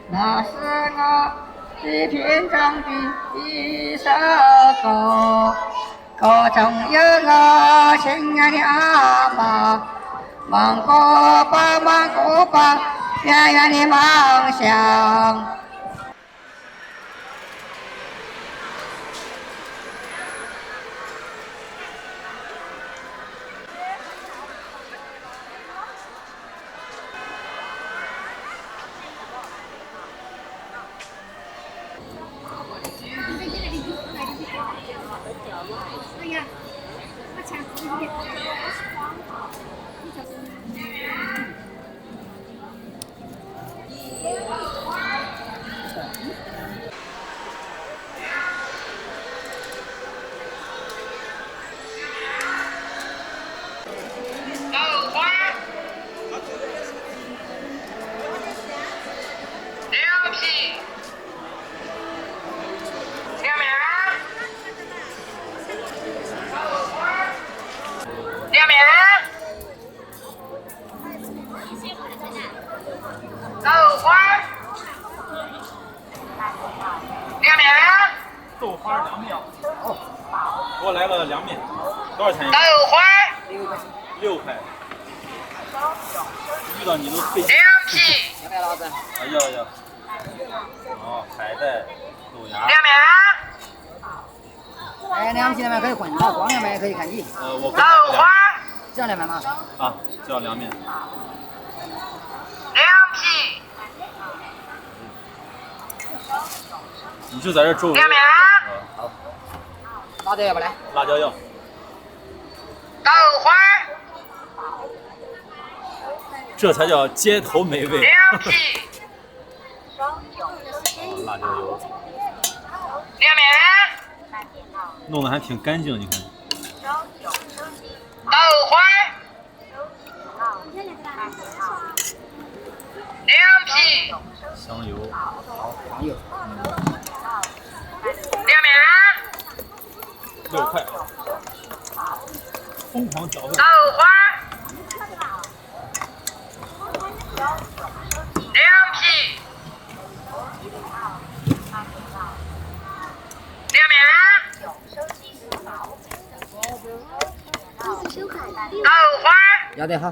那是我一篇中的一首歌，歌中有我亲爱的阿妈，忙过吧，忙过吧，远远的梦想。豆花凉面，好，给我来个凉面，多少钱一个？豆花6块。遇到你都费劲。凉皮，要不要老子？啊要。哦，海带、豆芽。凉面。哎，凉皮那边可以混，光凉面也可以看你。我豆花，这样凉面吗？啊，叫凉面。凉皮。你就在这周围。凉面。好。辣椒要不来？辣椒要。豆花。这才叫街头美味。凉皮。辣椒油。凉面。弄得还挺干净，你看。豆花。凉皮。香油。好，黄油。凉面。6块。疯狂搅拌。豆花。凉皮。凉面。豆花。要得好。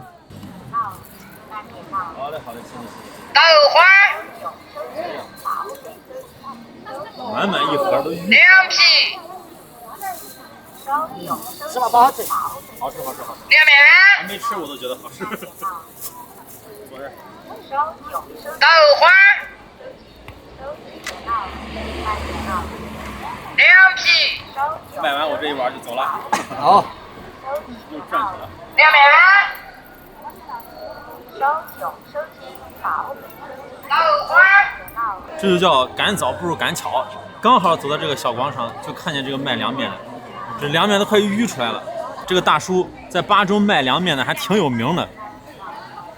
好嘞，好嘞，谢谢谢豆花谢。满满一盒都预。凉皮，吃吧，不好吃。好吃好吃好吃，凉面，还没吃我都觉得好吃。坐这儿。豆花，凉皮，卖完我这一碗就走了，好，又转去了。凉面，豆花，这就叫赶早不如赶巧，刚好走到这个小广场，就看见这个卖凉面的，这凉面都快淤出来了。这个大叔在巴中卖凉面的还挺有名的，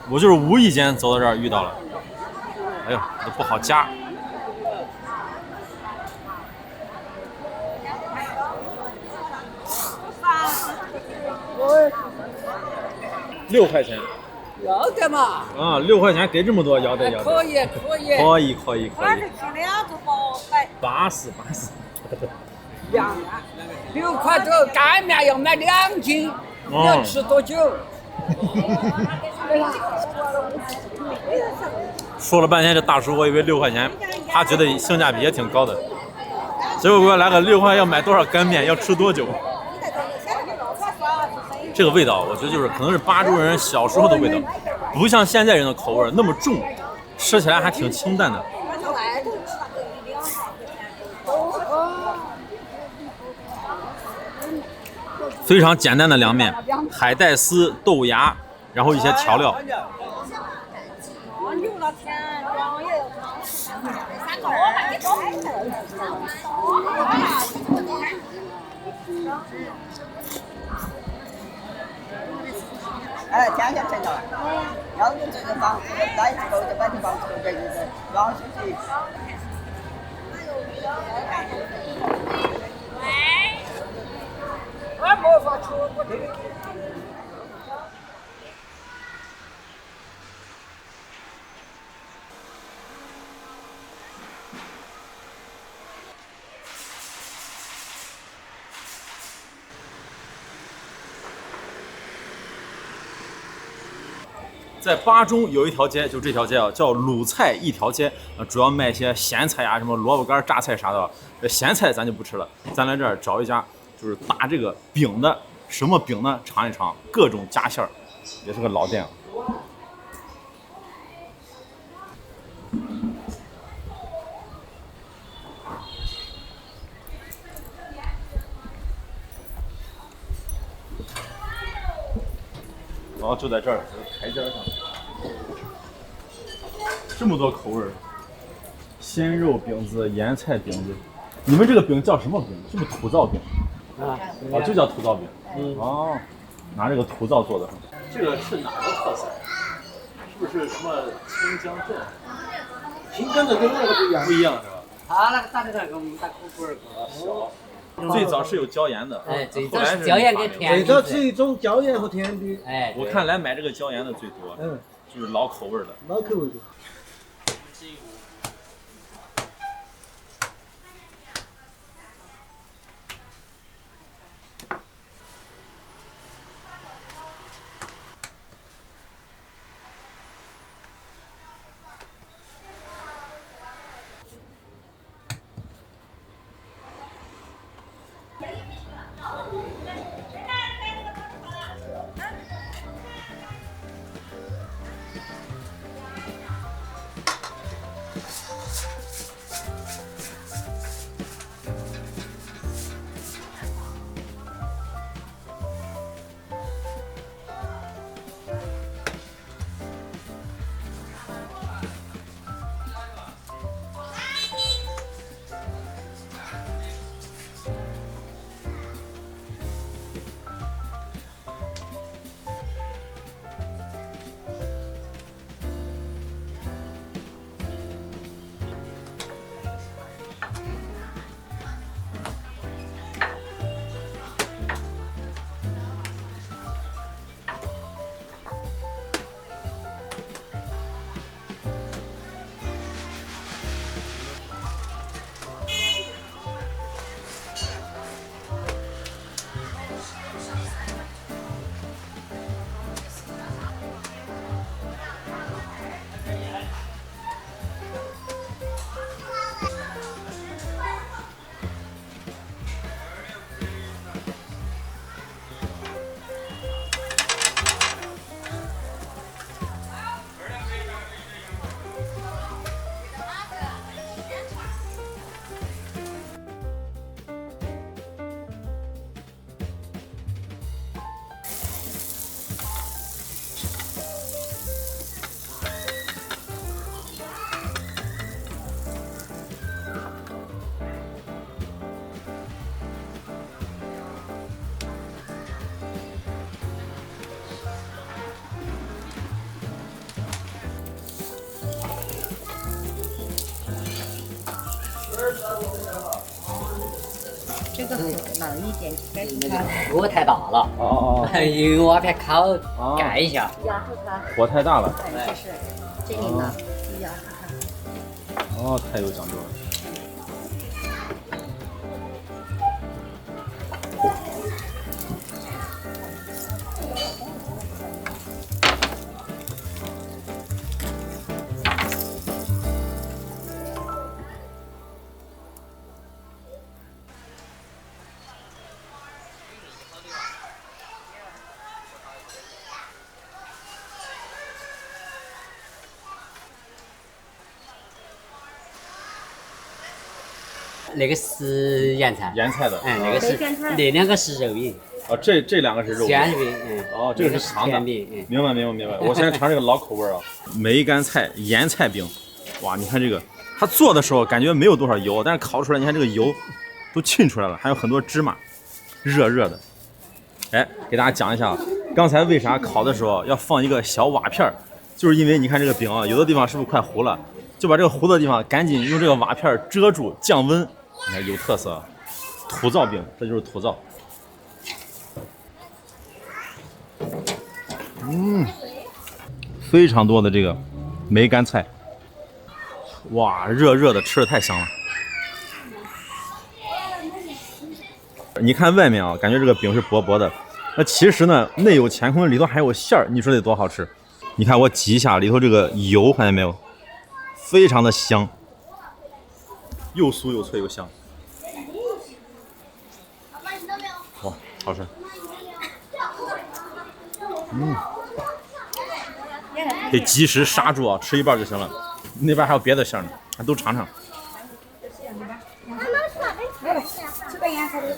我就是无意间走到这儿遇到了。哎呦，都不好夹。6块钱要得嘛，啊，6块钱给这么多，要得要得。可以可以。可以可以可以。去两只包摆80。凉面6块多，干面要买2斤，要吃多久？说了半天，这大叔我以为6块钱，他觉得性价比也挺高的，结果给我来个6块，要买多少干面，要吃多久？这个味道，我觉得就是可能是巴州人小时候的味道，不像现在人的口味那么重，吃起来还挺清淡的。非常简单的凉面，海带丝、豆芽，然后一些调料。哎，天天吃了，要是这个房，来之后就把这房子给你的，老出去。我没法吃，我这个。在巴中有一条街，就这条街啊，叫鲁菜一条街，主要卖一些咸菜啊，什么萝卜干、榨菜啥的。这咸菜咱就不吃了，咱来这儿找一家就是打这个饼的，什么饼呢？尝一尝，各种夹馅儿，也是个老店。然后就在这儿，台阶上，这么多口味儿，鲜肉饼子、盐菜饼子。你们这个饼叫什么饼？是不是土灶饼？啊，哦，就叫土灶饼。嗯。哦，拿这个土灶做的。这个是哪个特色？是不是什么清江镇？新疆的跟那个不一样，不一样是吧？他那个打的那个我们打口棍儿小。最早是有椒盐的，哎，最早后来是椒盐跟甜最的。早是一种椒盐和甜的，哎，我看来买这个椒盐的最多，嗯，就是老口味的。老口味的。这个冷一点，该是它火太大了，哦用瓦片烤盖一下。压住它，火太大了。对，就是这里呢，就压住它。哦，太有讲究了。那个是盐菜，盐菜的。那个是那两个是肉饼，哦，这两个是肉饼。咸饼，哦，这个是长的。甜饼，明白。我先尝这个老口味啊，梅干菜盐菜饼。哇，你看这个，它做的时候感觉没有多少油，但是烤出来，你看这个油都沁出来了，还有很多芝麻，热热的。哎，给大家讲一下，刚才为啥烤的时候要放一个小瓦片儿，就是因为你看这个饼啊，有的地方是不是快糊了，就把这个糊的地方赶紧用这个瓦片遮住，降温。你看有特色，土灶饼，这就是土灶。非常多的这个梅干菜，哇，热热的，吃的太香了。你看外面啊，感觉这个饼是薄薄的，那其实呢，内有乾坤，里头还有馅儿，你说得多好吃？你看我挤一下，里头这个油看见没有？非常的香，又酥又脆又香。哇，好吃。得及时刹住啊，吃一半就行了。那边还有别的馅呢，都尝尝。这个颜色的，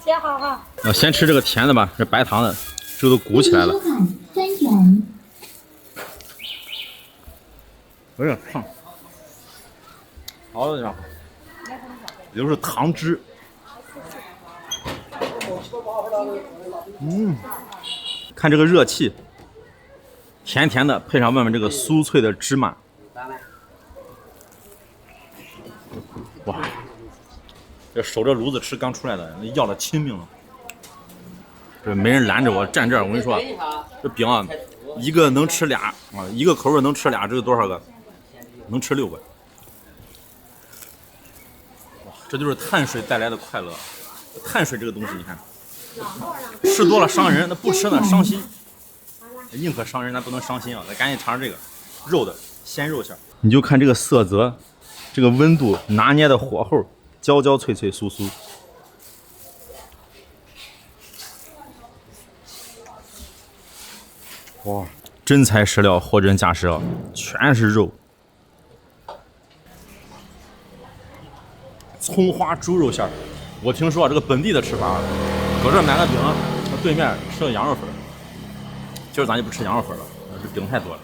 切好哈。先吃这个甜的吧，这白糖的，这都鼓起来了。3元。有点烫。好家伙，里头是糖汁。看这个热气，甜甜的，配上外面这个酥脆的芝麻，哇！这守着炉子吃刚出来的，要了亲命了。这没人拦着我站这儿，我跟你说，这饼啊，一个能吃俩啊，一个口味能吃俩，这有多少个？能吃6个。哇，这就是碳水带来的快乐。碳水这个东西，你看，吃多了伤人，那不吃呢伤心。宁可伤人，咱不能伤心啊！咱赶紧尝尝这个肉的鲜肉馅。你就看这个色泽，这个温度拿捏的火候，焦焦脆脆酥酥。哇，真材实料，货真价实啊，全是肉。葱花猪肉馅儿，我听说这个本地的吃法，搁这买个饼，对面吃个羊肉粉。今儿咱就不吃羊肉粉了，这饼太多了。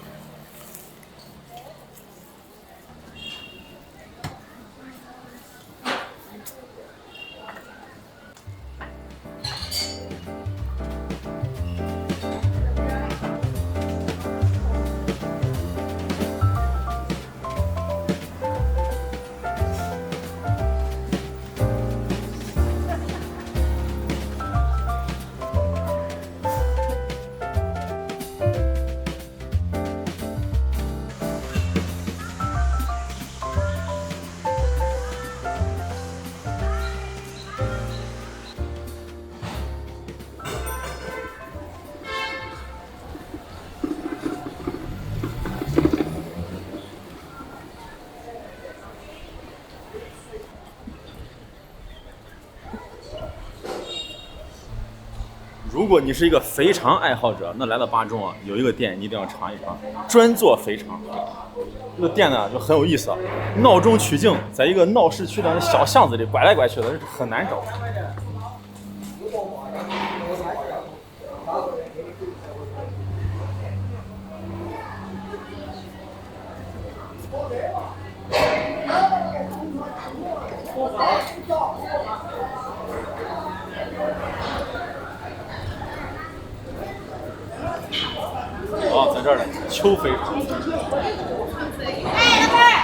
如果你是一个肥肠爱好者，那来到巴中啊，有一个店你一定要尝一尝，专做肥肠。这个店呢就很有意思啊，闹中取静，在一个闹市区的小巷子里拐来拐去的，很难找。哦，在这儿呢，秋肥肠。哎，老板儿，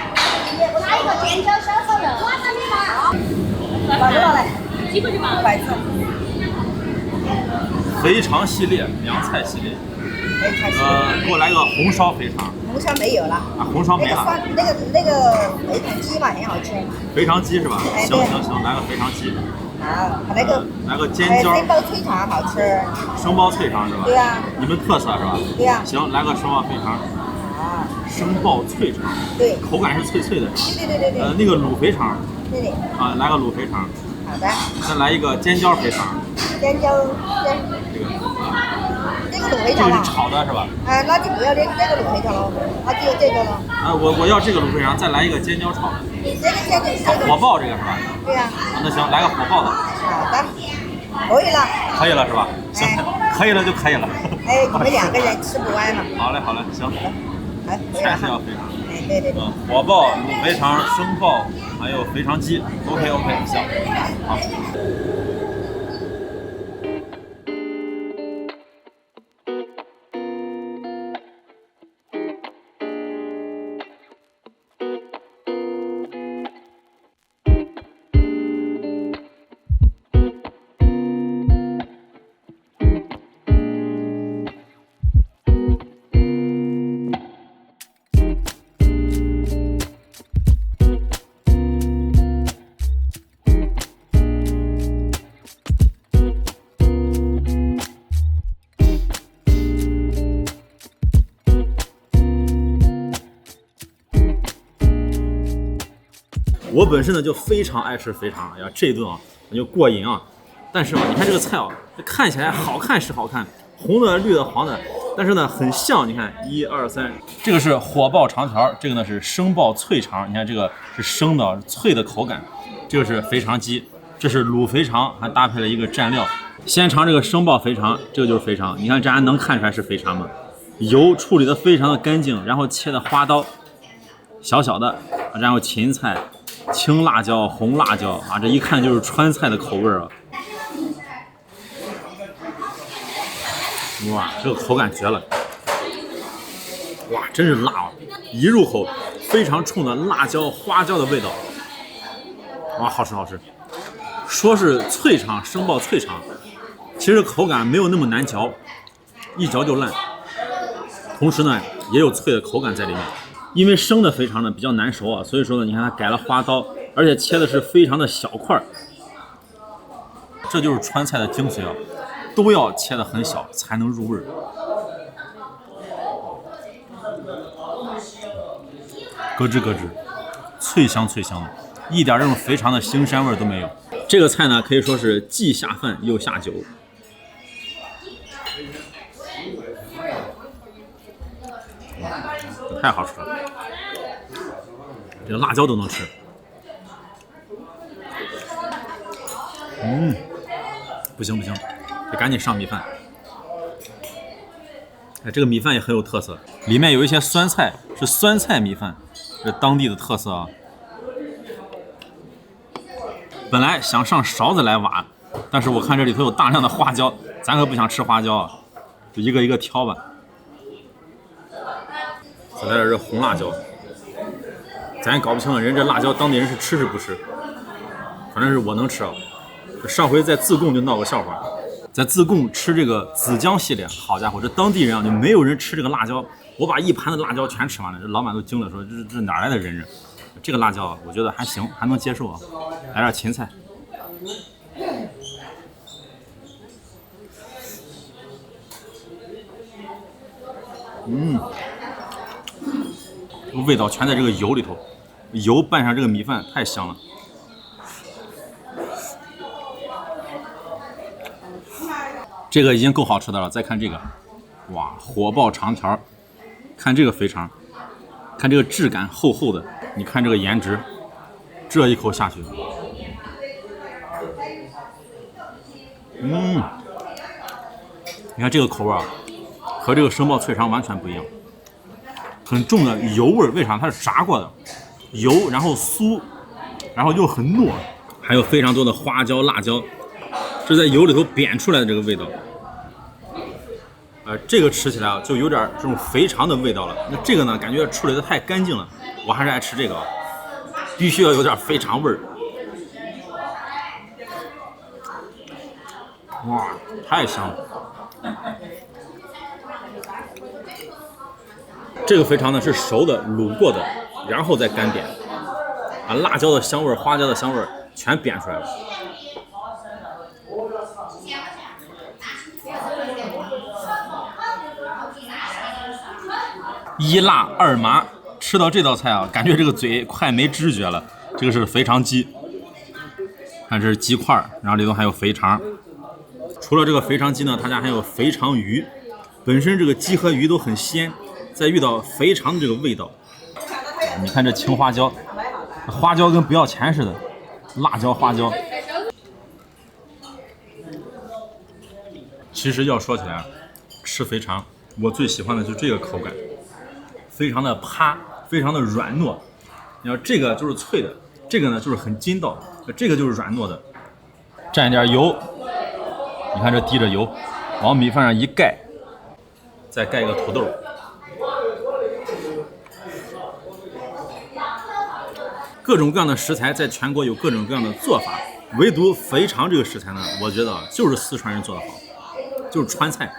拿一个尖椒小炒肉。多少嘞？500字。肥肠系列，凉菜系列。肥肠系列。给我来个红烧肥肠。红烧没有了。啊，红烧没了。那个肥肠鸡嘛，很好吃。肥肠鸡是吧？哎行行行，来个肥肠鸡。好，那个。来个尖椒。生包脆肠好吃。生包脆肠是吧？对呀。你们特色是吧？对呀。行，来个生包肥肠。啊。生爆脆肠。对。口感是脆脆的。对。那个卤肥肠。对。啊，来个卤肥肠。好的。再来一个尖椒肥肠。尖椒。这个卤肥肠这个是炒的是吧？那就不要这个卤肥肠了，只有这个了。我要这个卤肥肠，再来一个尖椒炒的。这个火爆这个是吧？对呀。那行，来个火爆的。好的，可以了。可以了是吧？行，可以了就可以了。哎，你们2个人吃不完嘛？好嘞，好嘞，行。菜是要肥肠。哎，对。火爆、卤肥肠、生爆，还有肥肠鸡。OK，行，好。我本身呢就非常爱吃肥肠，哎呀，这一顿啊那就过瘾啊。但是啊，你看这个菜啊，这看起来好看是好看，红的、绿的、黄的，但是呢很像。你看1、2、3，这个是火爆肠条，这个呢是生爆脆肠。你看这个是生的脆的口感，这个是肥肠鸡，这是卤肥肠，还搭配了一个蘸料。先尝这个生爆肥肠，这个就是肥肠，你看这还能看出来是肥肠吗？油处理的非常的干净，然后切的花刀，小小的，然后芹菜。青辣椒、红辣椒啊，这一看就是川菜的口味啊！哇，这个口感绝了！哇，真是辣啊！一入口，非常冲的辣椒、花椒的味道。哇，好吃好吃！说是脆肠，生爆脆肠，其实口感没有那么难嚼，一嚼就烂。同时呢，也有脆的口感在里面。因为生的肥肠呢比较难熟啊，所以说呢，你看它改了花刀，而且切的是非常的小块儿。这就是川菜的精髓啊，都要切的很小才能入味儿。咯吱咯吱，脆香脆香的，一点这种肥肠的腥膻味都没有。这个菜呢可以说是既下饭又下酒。太好吃了，这个辣椒都能吃。不行，得赶紧上米饭。哎，这个米饭也很有特色，里面有一些酸菜，是酸菜米饭，这当地的特色啊。本来想上勺子来挖，但是我看这里头有大量的花椒，咱可不想吃花椒啊，就一个一个挑吧。再来点这红辣椒，咱也搞不清了，人这辣椒当地人是吃是不吃，反正是我能吃啊。上回在自贡就闹个笑话，在自贡吃这个紫姜系列，好家伙，这当地人啊就没有人吃这个辣椒，我把一盘的辣椒全吃完了，这老板都惊了，说这哪来的人啊？这个辣椒我觉得还行，还能接受啊。来点芹菜，这个味道全在这个油里头，油拌上这个米饭太香了。这个已经够好吃的了，再看这个，哇，火爆长条，看这个肥肠，看这个质感厚厚的，你看这个颜值，这一口下去，你看这个口味啊，和这个生爆脆肠完全不一样，很重的油味，为啥？它是炸过的，油，然后酥，然后又很糯，还有非常多的花椒、辣椒，这在油里头煸出来的这个味道。这个吃起来啊，就有点这种肥肠的味道了。那这个呢，感觉处理的太干净了，我还是爱吃这个啊，必须要有点肥肠味儿。哇，太香了！这个肥肠呢是熟的、卤过的，然后再干煸，把辣椒的香味、花椒的香味全煸出来了。一辣二麻，吃到这道菜啊，感觉这个嘴快没知觉了。这个是肥肠鸡，看这是鸡块，然后里头还有肥肠。除了这个肥肠鸡呢，他家还有肥肠鱼。本身这个鸡和鱼都很鲜，再遇到肥肠的这个味道，你看这青花椒，花椒跟不要钱似的，辣椒花椒。其实要说起来，吃肥肠我最喜欢的就是这个口感，非常的趴，非常的软糯。你要这个就是脆的，这个呢就是很筋道，这个就是软糯的。蘸点油，你看这滴着油，往米饭上一盖，再盖一个土豆。各种各样的食材在全国有各种各样的做法，唯独肥肠这个食材呢，我觉得就是四川人做的好，就是川菜，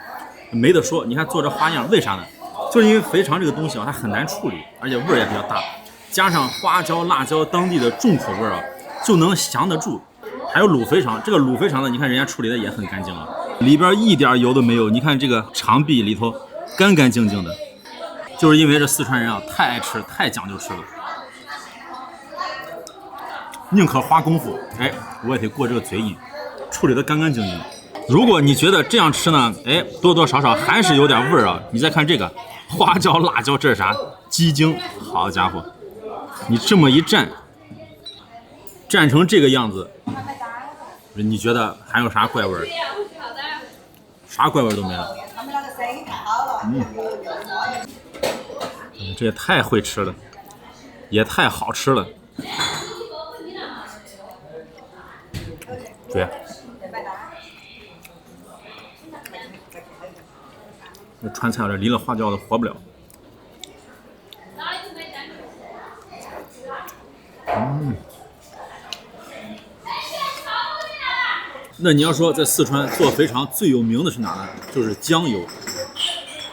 没得说。你看做这花样，为啥呢？就是因为肥肠这个东西啊，它很难处理，而且味儿也比较大，加上花椒、辣椒当地的重口味啊，就能降得住。还有卤肥肠，这个卤肥肠呢，你看人家处理的也很干净了，里边一点油都没有。你看这个肠壁里头干干净净的，就是因为这四川人啊太爱吃，太讲究吃了。宁可花功夫，哎，我也得过这个嘴瘾，处理的干干净净。如果你觉得这样吃呢，哎，多多少少还是有点味儿啊。你再看这个花椒、辣椒，这是啥？鸡精，好家伙，你这么一蘸，蘸成这个样子，你觉得还有啥怪味儿？啥怪味儿都没了。这也太会吃了，也太好吃了。对，这川菜这离了花椒都活不了。那你要说在四川做肥肠最有名的是哪呢？就是江油。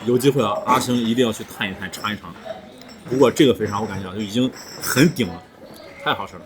有机会啊，阿星一定要去探一探、尝一尝。不过这个肥肠我感觉啊，就已经很顶了，太好吃了。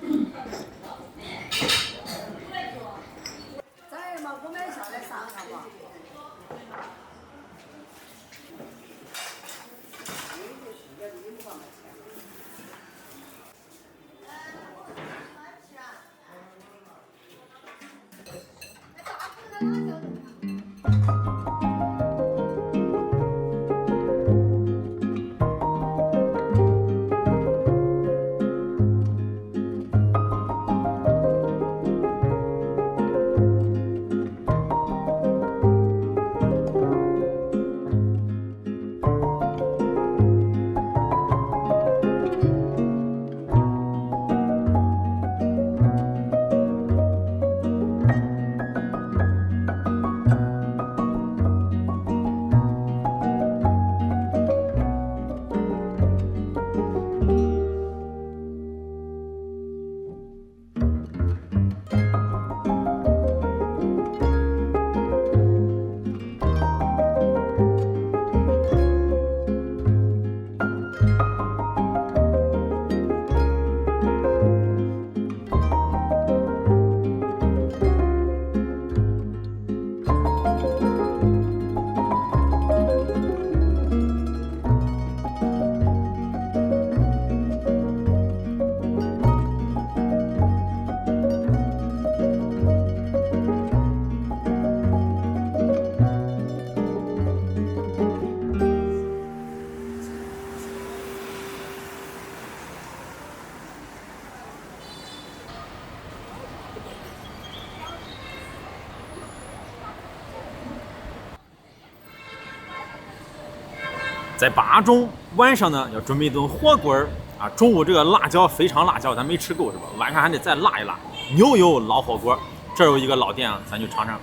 在巴中晚上呢要准备一顿火锅啊，中午这个辣椒肥肠辣椒咱没吃够是吧？晚上还得再辣一辣。牛油老火锅，这儿有一个老店啊，咱去尝尝。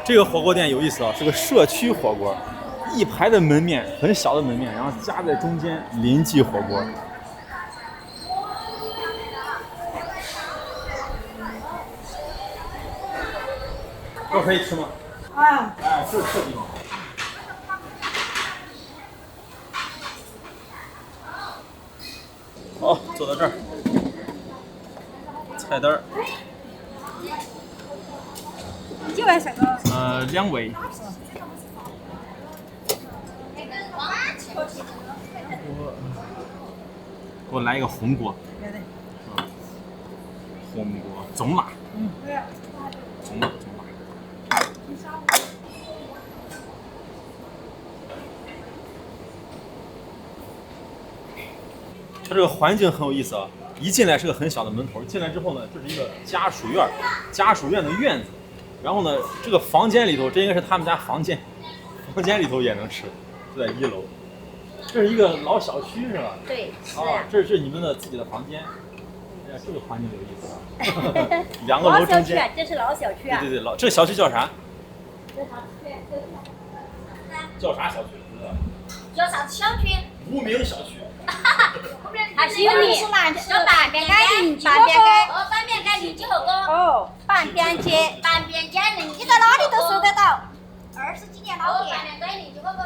这个火锅店有意思啊，是个社区火锅，一排的门面，很小的门面，然后夹在中间临记火锅。这可以吃吗？啊，哎，这地方。好，坐到这儿。菜单儿。你就爱啥个2位。给我来一个红锅。红锅中辣。中辣。它这个环境很有意思啊！一进来是个很小的门头，进来之后呢，这是一个家属院，家属院的院子。然后呢，这个房间里头，这应该是他们家房间，房间里头也能吃，就在1楼。这是一个老小区是吧？对，是啊，这是你们的自己的房间。哎呀，这个环境有意思啊！2个楼中间。这是老小区啊。对，这个小区叫啥？叫啥小区？叫啥小区？无名小区。还是有名是南池半边街邻居火锅。哦，半边街邻居火锅。哦，半边街邻居。你在哪里都搜得到。20几年老店。半边街邻居火锅。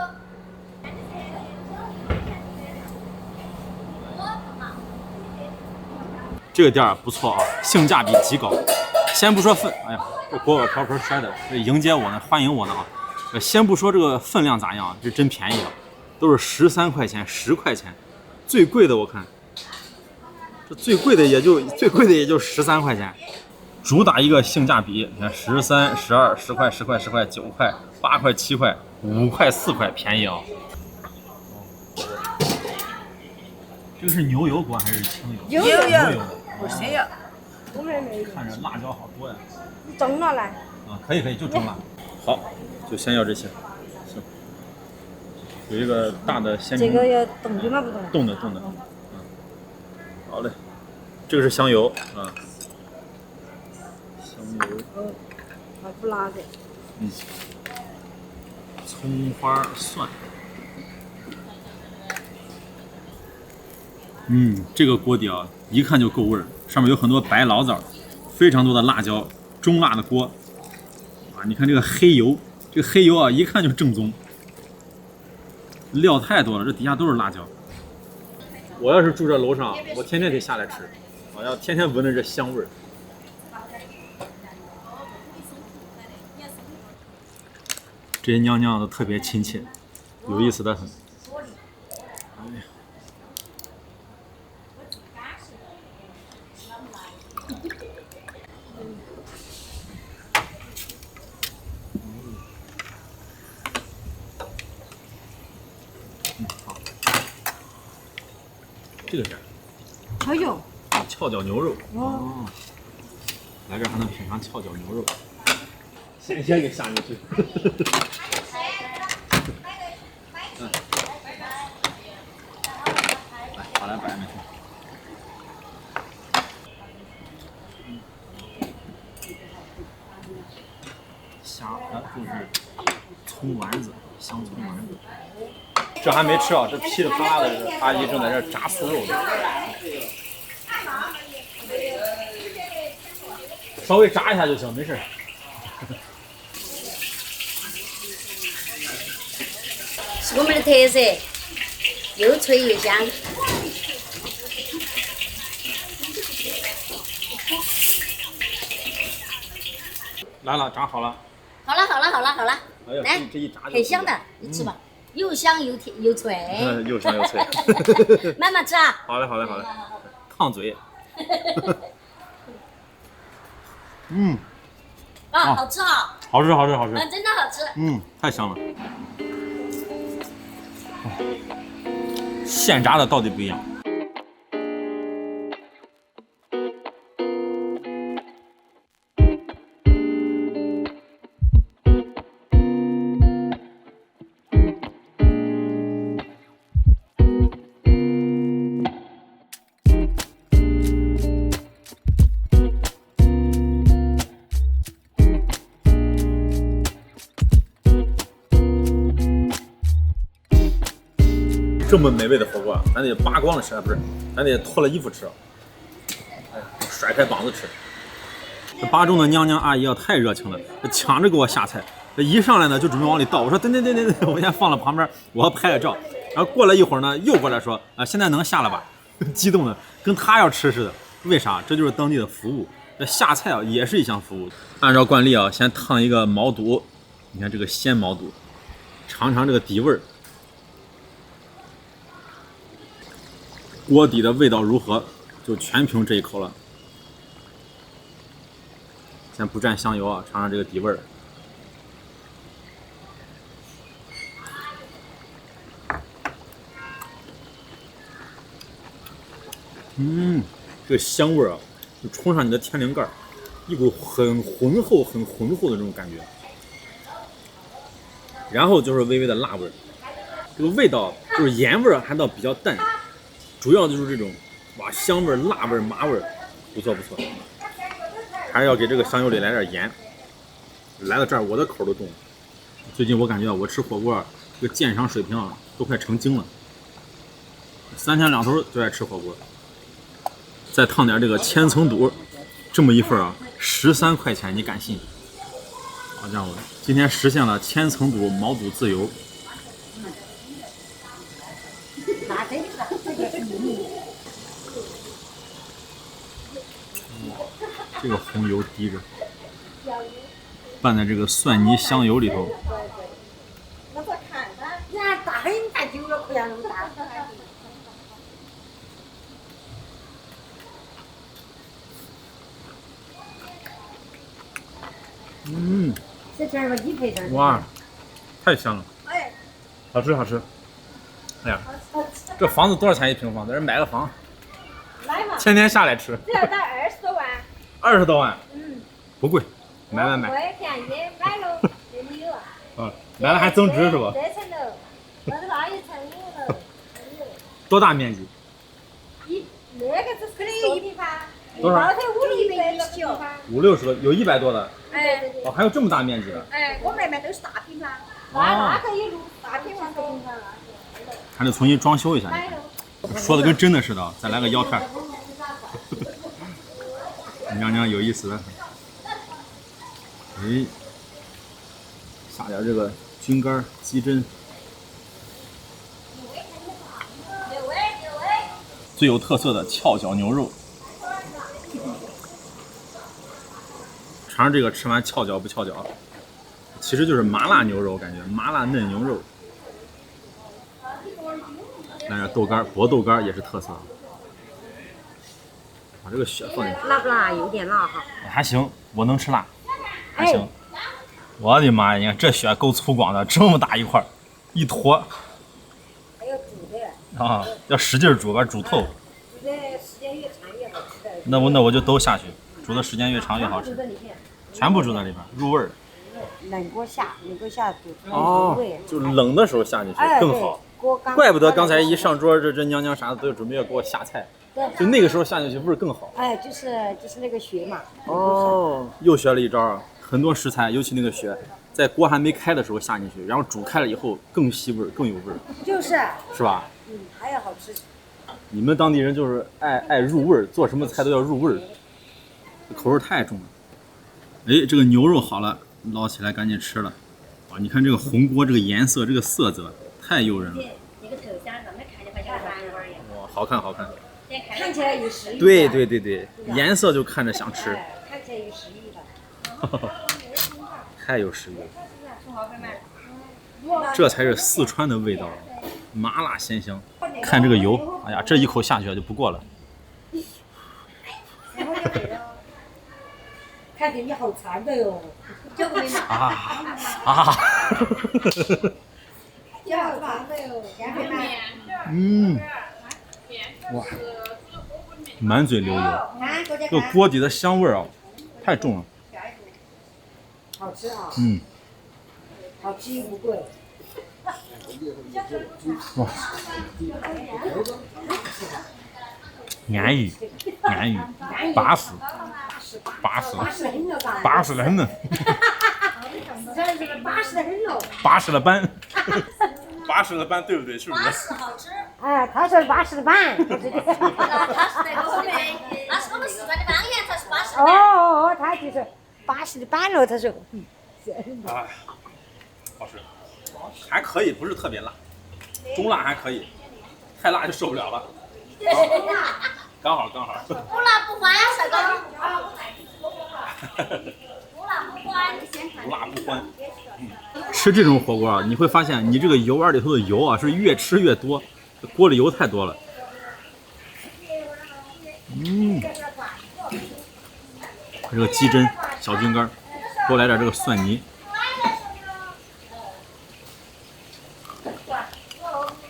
这个店儿不错啊，性价比极高。先不说分，哎呀，这锅碗瓢盆摔的，这迎接我呢，欢迎我呢啊。先不说这个分量咋样，这真便宜啊，都是13块钱、10块钱，最贵的我看，这最贵的也就13块钱。主打一个性价比，你看13、12、10块、10块、10块、9块、8块、7块、5块、4块，便宜啊。这个是牛油锅还是清油？牛油，不是呀。我们没有。看着辣椒好多呀。你中了来。啊，可以，就中辣。好，就先要这些。行。有一个大的鲜这个要冻的吗？不冻。冻的。好嘞。这个是香油啊。香油。还不辣的。葱花蒜。这个锅底啊，一看就够味儿，上面有很多白醪糟，非常多的辣椒，中辣的锅。啊，你看这个黑油，啊，一看就正宗。料太多了，这底下都是辣椒。我要是住这楼上，我天天得下来吃，我要天天闻着这香味儿。这些娘娘都特别亲切，有意思的很。这个是还有翘脚牛肉哦，来这儿还能品尝翘脚牛肉，先给下进去。来，好来摆没事。虾，就是葱丸子，香葱丸子。这还没吃啊，这噼里啪啦的，阿姨正在这炸酥肉呢。稍微炸一下就行，没事。是我们的特色，又脆又香。来了，炸好了。好了，哎呀，来，这一炸就很香的，你吃吧，又香又甜又脆。又香又脆。慢慢吃啊。好嘞，烫嘴。好吃啊！好吃。真的好吃。太香了。现炸的到底不一样。这么美味的火锅，咱得扒光了吃，不是，咱得脱了衣服吃，哎，甩开膀子吃。这巴中的娘娘阿姨啊，太热情了，抢着给我下菜。这一上来呢，就准备往里倒。我说等，我先放到旁边，我要拍个照。然后过了一会儿呢，又过来说啊，现在能下了吧？激动的跟他要吃似的。为啥？这就是当地的服务。这下菜啊，也是一项服务。按照惯例啊，先烫一个毛肚，你看这个鲜毛肚，尝尝这个底味儿，锅底的味道如何，就全凭这一口了。先不蘸香油啊，尝尝这个底味儿。这个香味儿啊，就冲上你的天灵盖，一股很浑厚的这种感觉。然后就是微微的辣味儿，这个味道就是盐味儿还倒比较淡，主要就是这种哇香味儿、辣味儿、麻味儿，不错。还是要给这个香油里来点盐。来到这儿，我的口都动了。最近我感觉我吃火锅这个鉴赏水平啊，都快成精了。3天2头就爱吃火锅。再烫点这个千层肚，这么一份啊，13块钱，你敢信？好家伙，今天实现了千层肚毛肚自由。这个红油滴着，拌在这个蒜泥香油里头。哇，太香了！好吃。哎呀，这房子多少钱一平方？在这买个房，天天下来吃。只要到20多万。20多万？不贵，买。不会便宜，买了这里有啊。买了还增值是吧？这层楼，那一层5楼。多大面积？那个只可能有1平方。多少？ 50多平方。 50-60个，有100多的。对。哦，还有这么大面积的。我妹妹都是大平方。那个有大平方多。还得重新装修一下。说的跟真的似的，再来个腰片。娘娘有意思了。哎，下点这个菌干、鸡胗。最有特色的翘脚牛肉。尝尝这个，吃完翘脚不翘脚？其实就是麻辣牛肉，感觉麻辣嫩牛肉。来点豆干，薄豆干也是特色。把这个血放进去。辣不辣？有点辣哈。还行，我能吃辣，还行。我的妈呀！你看这血够粗犷的，这么大一块，一坨。还要煮的。啊，要使劲煮，把它煮透。煮的时间越长越好吃的。那我就都下去，煮的时间越长越好吃。全部煮在里边，入味儿。冷锅下煮。哦，就冷的时候下进去更好。怪不得刚才一上桌，这娘娘啥的都准备要给我下菜，就那个时候下进去味儿更好。就是那个血嘛。哦，又学了一招啊！很多食材，尤其那个血，在锅还没开的时候下进去，然后煮开了以后更吸味儿，更有味儿。是吧？还要好吃。你们当地人就是爱入味儿，做什么菜都要入味儿，口味太重了。哎，这个牛肉好了，捞起来赶紧吃了。哇，你看这个红锅，这个颜色，这个色泽。太诱人了！哇，好看。看起来有食欲。对，颜色就看着想吃。看起来有食欲的。太有食欲了。这才是四川的味道，麻辣鲜香。看这个油，哎呀，这一口下去就不过了。看着你好馋的哟。哇，满嘴流油，这个锅底的香味儿啊，太重了。好吃啊！好吃又不贵。哇，安逸，巴适的很呢。巴适的班。80的班对不对？是不是？好吃。他说80的班。他是那个后面，那是我们四川的方言，才是80。哦，他就是80的板了，他说。哎，好吃，还可以，不是特别辣，中辣还可以，太辣就受不了了。刚好。不辣不欢，帅哥。不辣不欢，不辣不欢。吃这种火锅啊，你会发现你这个油碗里头的油啊是越吃越多，锅里油太多了。这个鸡胗、小菌干，多来点这个蒜泥。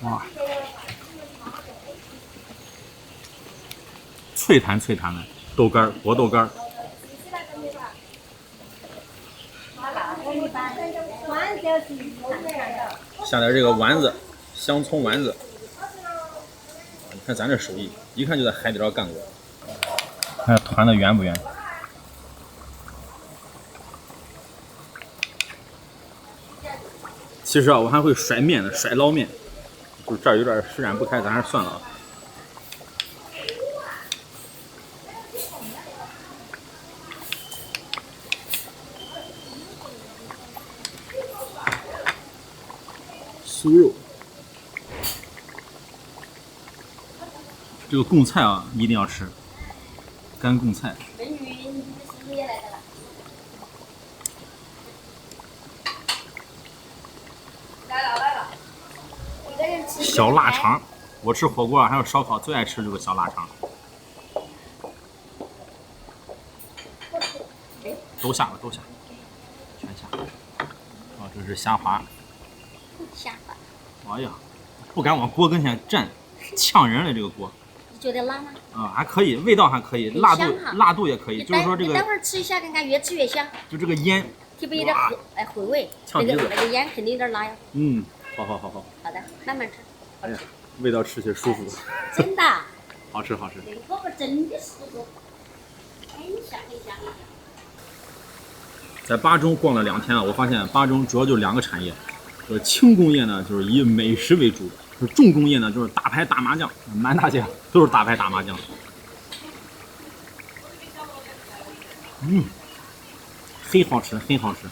哇，脆弹的豆干，活豆干。下来这个丸子，香葱丸子。你看咱这手艺，一看就在海底捞干过。看团的圆不圆？其实啊，我还会甩面的，甩捞面。就是这儿有点施展不开，咱还是算了啊。酥肉，这个贡菜啊，一定要吃，干贡菜。美女，你是不是也来的了？来了。小腊肠，我吃火锅还有烧烤最爱吃这个小腊肠。都下，全下。哦，这是虾滑。下吧。哎呀，不敢往锅跟前站，呛人了这个锅。你觉得辣吗？啊，还可以，味道还可以，辣度也可以，就是说这个。你待会儿吃一下，看看越吃越香。就这个烟。特别有点回味。呛鼻子。那个烟肯定有点辣呀。好。好的，慢慢吃。哎呀，味道吃起来舒服。真的。好吃。这个火锅真的舒服，很香。在巴中逛了2天了，我发现巴中主要就2个产业，轻工业呢就是以美食为主，重工业呢就是打牌打麻将，满大街都是打牌打麻将。很好吃。